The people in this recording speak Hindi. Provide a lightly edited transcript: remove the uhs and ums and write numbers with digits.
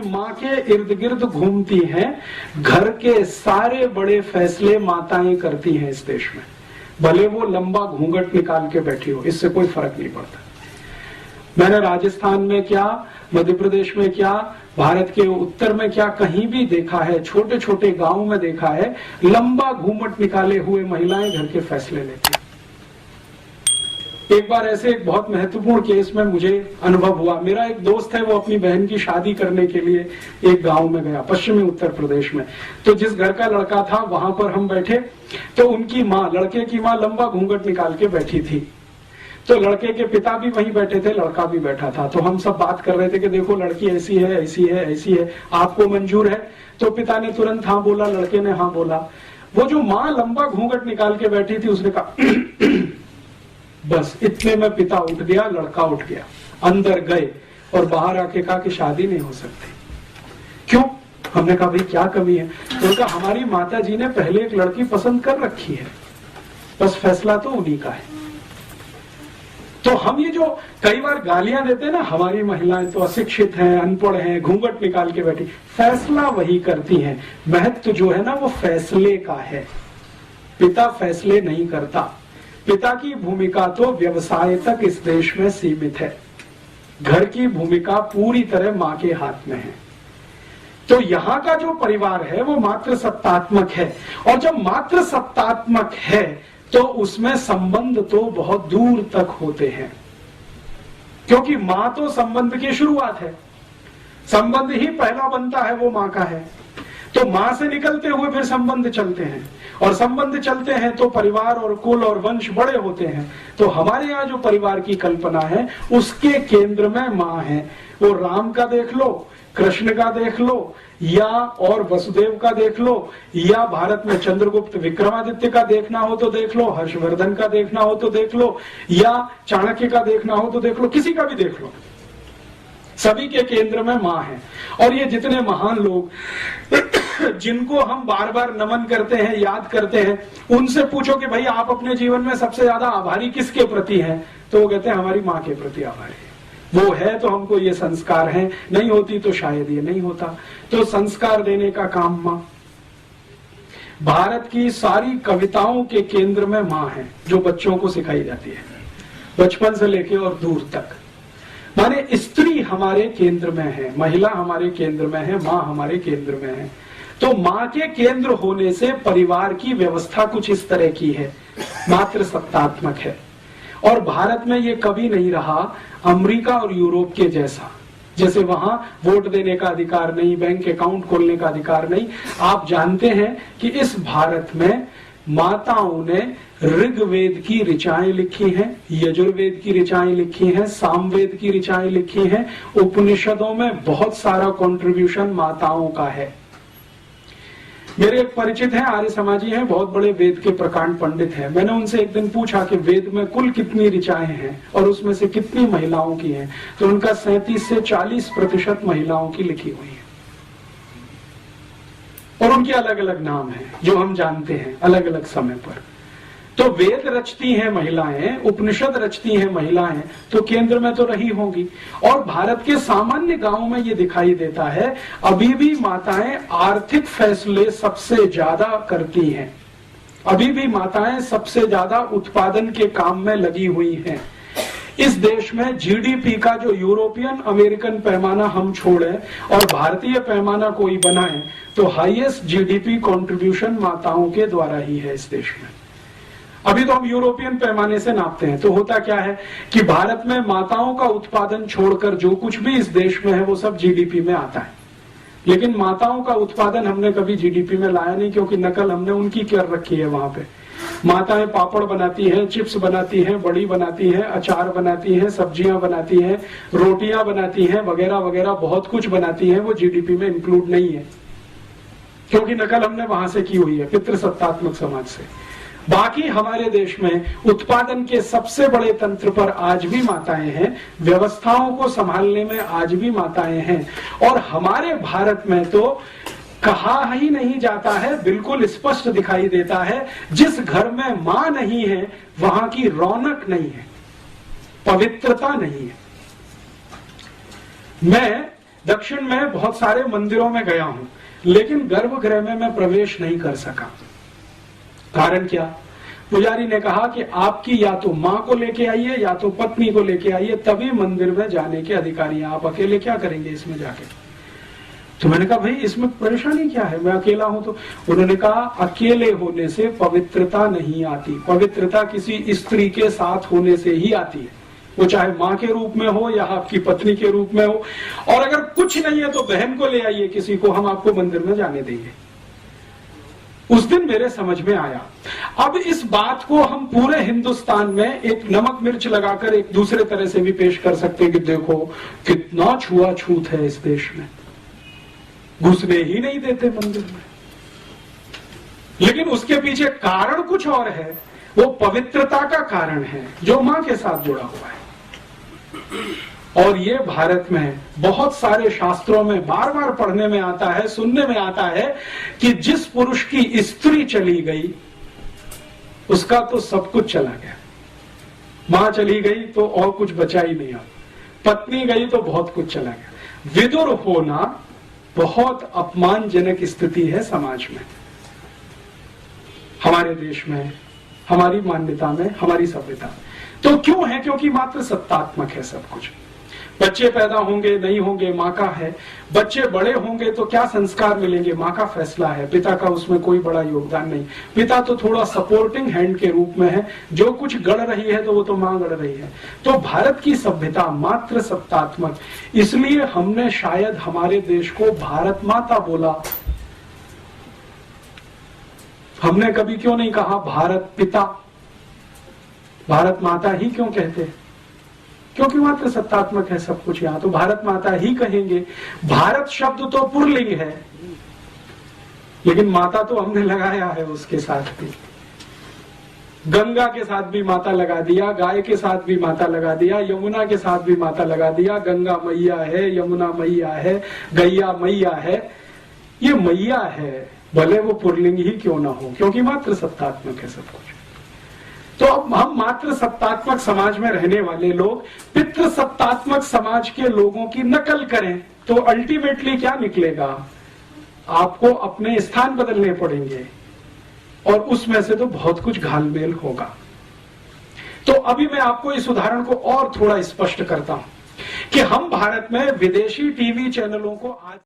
माँ के इर्द गिर्द घूमती हैं। घर के सारे बड़े फैसले माताएं करती हैं इस देश में, भले वो लंबा घूंघट निकाल के बैठी हो, इससे कोई फर्क नहीं पड़ता। मैंने राजस्थान में क्या, मध्य प्रदेश में क्या, भारत के उत्तर में क्या, कहीं भी देखा है, छोटे छोटे गांव में देखा है, लंबा घूमट निकाले हुए महिलाएं घर के फैसले लेती हैं। एक बार ऐसे एक बहुत महत्वपूर्ण केस में मुझे अनुभव हुआ। मेरा एक दोस्त है, वो अपनी बहन की शादी करने के लिए एक गांव में गया, पश्चिमी उत्तर प्रदेश में। तो जिस घर का लड़का था वहां पर हम बैठे, तो उनकी माँ, लड़के की माँ लंबा घूंघट निकाल के बैठी थी। तो लड़के के पिता भी वहीं बैठे थे, लड़का भी बैठा था। तो हम सब बात कर रहे थे कि देखो लड़की ऐसी है, ऐसी है, ऐसी है, आपको मंजूर है? तो पिता ने तुरंत हाँ बोला, लड़के ने हाँ बोला। वो जो माँ लंबा घूंघट निकाल के बैठी थी, उसने कहा बस इतने में पिता उठ गया, लड़का उठ गया, अंदर गए और बाहर आके कहा कि शादी नहीं हो सकती। क्यों? हमने कहा भाई क्या कमी है? तो कहा हमारी माता जी ने पहले एक लड़की पसंद कर रखी है, बस फैसला तो उन्हीं का है। तो हम ये जो कई बार गालियां देते हैं ना, हमारी महिलाएं तो अशिक्षित हैं, अनपढ़ हैं, घूंघट निकाल के बैठी, फैसला वही करती हैं। महत्व जो है ना वो फैसले का है, पिता फैसले नहीं करता। पिता की भूमिका तो व्यवसाय तक इस देश में सीमित है, घर की भूमिका पूरी तरह मां के हाथ में है। तो यहाँ का जो परिवार है वो मात्र सत्तात्मक है, और जब मात्र सत्तात्मक है तो उसमें संबंध तो बहुत दूर तक होते हैं, क्योंकि मां तो संबंध की शुरुआत है, संबंध ही पहला बनता है वो मां का है। तो मां से निकलते हुए फिर संबंध चलते हैं, और संबंध चलते हैं तो परिवार और कुल और वंश बड़े होते हैं। तो हमारे यहाँ जो परिवार की कल्पना है उसके केंद्र में मां है। वो राम का देख लो, कृष्ण का देख लो, या और वसुदेव का देख लो, या भारत में चंद्रगुप्त विक्रमादित्य का देखना हो तो देख लो, हर्षवर्धन का देखना हो तो देख लो, या चाणक्य का देखना हो तो देख लो, किसी का भी देख लो, सभी के केंद्र में मां है। और ये जितने महान लोग जिनको हम बार बार नमन करते हैं, याद करते हैं, उनसे पूछो कि भाई आप अपने जीवन में सबसे ज्यादा आभारी किसके प्रति हैं, तो वो कहते हैं हमारी मां के प्रति आभारी है। वो है तो हमको ये संस्कार है, नहीं होती तो शायद ये नहीं होता। तो संस्कार देने का काम मां। भारत की सारी कविताओं के केंद्र में मां है, जो बच्चों को सिखाई जाती है बचपन से लेके और दूर तक। माने स्त्री हमारे केंद्र में है, महिला हमारे केंद्र में है, मां हमारे केंद्र में है। तो मां के केंद्र होने से परिवार की व्यवस्था कुछ इस तरह की है, मात्र सत्तात्मक है। और भारत में ये कभी नहीं रहा अमेरिका और यूरोप के जैसा, जैसे वहां वोट देने का अधिकार नहीं, बैंक अकाउंट खोलने का अधिकार नहीं। आप जानते हैं कि इस भारत में माताओं ने ऋग्वेद की ऋचाएं लिखी हैं, यजुर्वेद की ऋचाएं लिखी हैं, सामवेद की ऋचाएं लिखी हैं। उपनिषदों में बहुत सारा कंट्रीब्यूशन माताओं का है। मेरे एक परिचित हैं, आर्य समाजी हैं, बहुत बड़े वेद के प्रकांड पंडित हैं। मैंने उनसे एक दिन पूछा कि वेद में कुल कितनी ऋचाएं हैं और उसमें से कितनी महिलाओं की हैं, तो उनका 37 से 40% महिलाओं की लिखी हुई है। और उनके अलग अलग नाम हैं जो हम जानते हैं अलग अलग समय पर। तो वेद रचती हैं महिलाएं, उपनिषद रचती हैं महिलाएं, तो केंद्र में तो रही होंगी। और भारत के सामान्य गांवों में ये दिखाई देता है, अभी भी माताएं आर्थिक फैसले सबसे ज्यादा करती हैं, अभी भी माताएं सबसे ज्यादा उत्पादन के काम में लगी हुई हैं। इस देश में जीडीपी का जो यूरोपियन अमेरिकन पैमाना हम छोड़े और भारतीय पैमाना कोई बनाए, तो हाईएस्ट जीडीपी कंट्रीब्यूशन माताओं के द्वारा ही है इस देश में। अभी तो हम यूरोपियन पैमाने से नापते हैं, तो होता क्या है कि भारत में माताओं का उत्पादन छोड़कर जो कुछ भी इस देश में है वो सब जीडीपी में आता है। लेकिन माताओं का उत्पादन हमने कभी जीडीपी में लाया नहीं, क्योंकि नकल हमने उनकी कर रखी है। वहां पे माताएं पापड़ बनाती हैं, चिप्स बनाती हैं, बड़ी बनाती हैं, अचार बनाती हैं, सब्जियां बनाती हैं, रोटियां बनाती हैं, वगैरह वगैरह बहुत कुछ बनाती हैं। वो जीडीपी में इंक्लूड नहीं है, क्योंकि नकल हमने वहां से की हुई है, पितृसत्तात्मक समाज से। बाकी हमारे देश में उत्पादन के सबसे बड़े तंत्र पर आज भी माताएं हैं, व्यवस्थाओं को संभालने में आज भी माताएं हैं। और हमारे भारत में तो कहा ही नहीं जाता है, बिल्कुल स्पष्ट दिखाई देता है, जिस घर में मां नहीं है वहां की रौनक नहीं है, पवित्रता नहीं है। मैं दक्षिण में बहुत सारे मंदिरों में गया हूं, लेकिन गर्भगृह में मैं प्रवेश नहीं कर सका। कारण क्या? पुजारी ने कहा कि आपकी या तो मां को लेके आइए या तो पत्नी को लेके आइए, तभी मंदिर में जाने के अधिकारी हैं। आप अकेले क्या करेंगे इसमें जाके? तो मैंने कहा भाई इसमें परेशानी क्या है, मैं अकेला हूं। तो उन्होंने कहा अकेले होने से पवित्रता नहीं आती, पवित्रता किसी स्त्री के साथ होने से ही आती है, वो चाहे मां के रूप में हो या आपकी पत्नी के रूप में हो। और अगर कुछ नहीं है तो बहन को ले आइए किसी को, हम आपको मंदिर में जाने देंगे। उस दिन मेरे समझ में आया। अब इस बात को हम पूरे हिंदुस्तान में एक नमक मिर्च लगाकर एक दूसरे तरह से भी पेश कर सकते हैं कि देखो कितना छुआछूत है इस देश में, घुसने ही नहीं देते मंदिर में। लेकिन उसके पीछे कारण कुछ और है, वो पवित्रता का कारण है जो मां के साथ जुड़ा हुआ है। और ये भारत में बहुत सारे शास्त्रों में बार बार पढ़ने में आता है, सुनने में आता है कि जिस पुरुष की स्त्री चली गई उसका तो सब कुछ चला गया। मां चली गई तो और कुछ बचा ही नहीं, पत्नी गई तो बहुत कुछ चला गया। विदुर होना बहुत अपमानजनक स्थिति है समाज में, हमारे देश में, हमारी मान्यता में, हमारी सभ्यता में। तो क्यों है? क्योंकि मात्र सत्तात्मक है सब कुछ। बच्चे पैदा होंगे नहीं होंगे मां का है, बच्चे बड़े होंगे तो क्या संस्कार मिलेंगे मां का फैसला है, पिता का उसमें कोई बड़ा योगदान नहीं। पिता तो थोड़ा सपोर्टिंग हैंड के रूप में है, जो कुछ गढ़ रही है तो वो तो मां गढ़ रही है। तो भारत की सभ्यता मात्र सत्तात्मक, इसलिए हमने शायद हमारे देश को भारत माता बोला। हमने कभी क्यों नहीं कहा भारत पिता, भारत माता ही क्यों कहते? क्योंकि मात्र सत्तात्मक है सब कुछ, यहां तो भारत माता ही कहेंगे। भारत शब्द तो पुल्लिंग है, लेकिन माता तो हमने लगाया है उसके साथ भी। गंगा के साथ भी माता लगा दिया, गाय के साथ भी माता लगा दिया, यमुना के साथ भी माता लगा दिया। गंगा मैया है, यमुना मैया है, गैया मैया है। ये मैया है, भले वो पुल्लिंग ही क्यों ना हो, क्योंकि मात्र सत्तात्मक है सब कुछ। तो अब हम मात्र सत्तात्मक समाज में रहने वाले लोग पितृ सत्तात्मक समाज के लोगों की नकल करें तो अल्टीमेटली क्या निकलेगा? आपको अपने स्थान बदलने पड़ेंगे और उसमें से तो बहुत कुछ घालमेल होगा। तो अभी मैं आपको इस उदाहरण को और थोड़ा स्पष्ट करता हूं कि हम भारत में विदेशी टीवी चैनलों को आज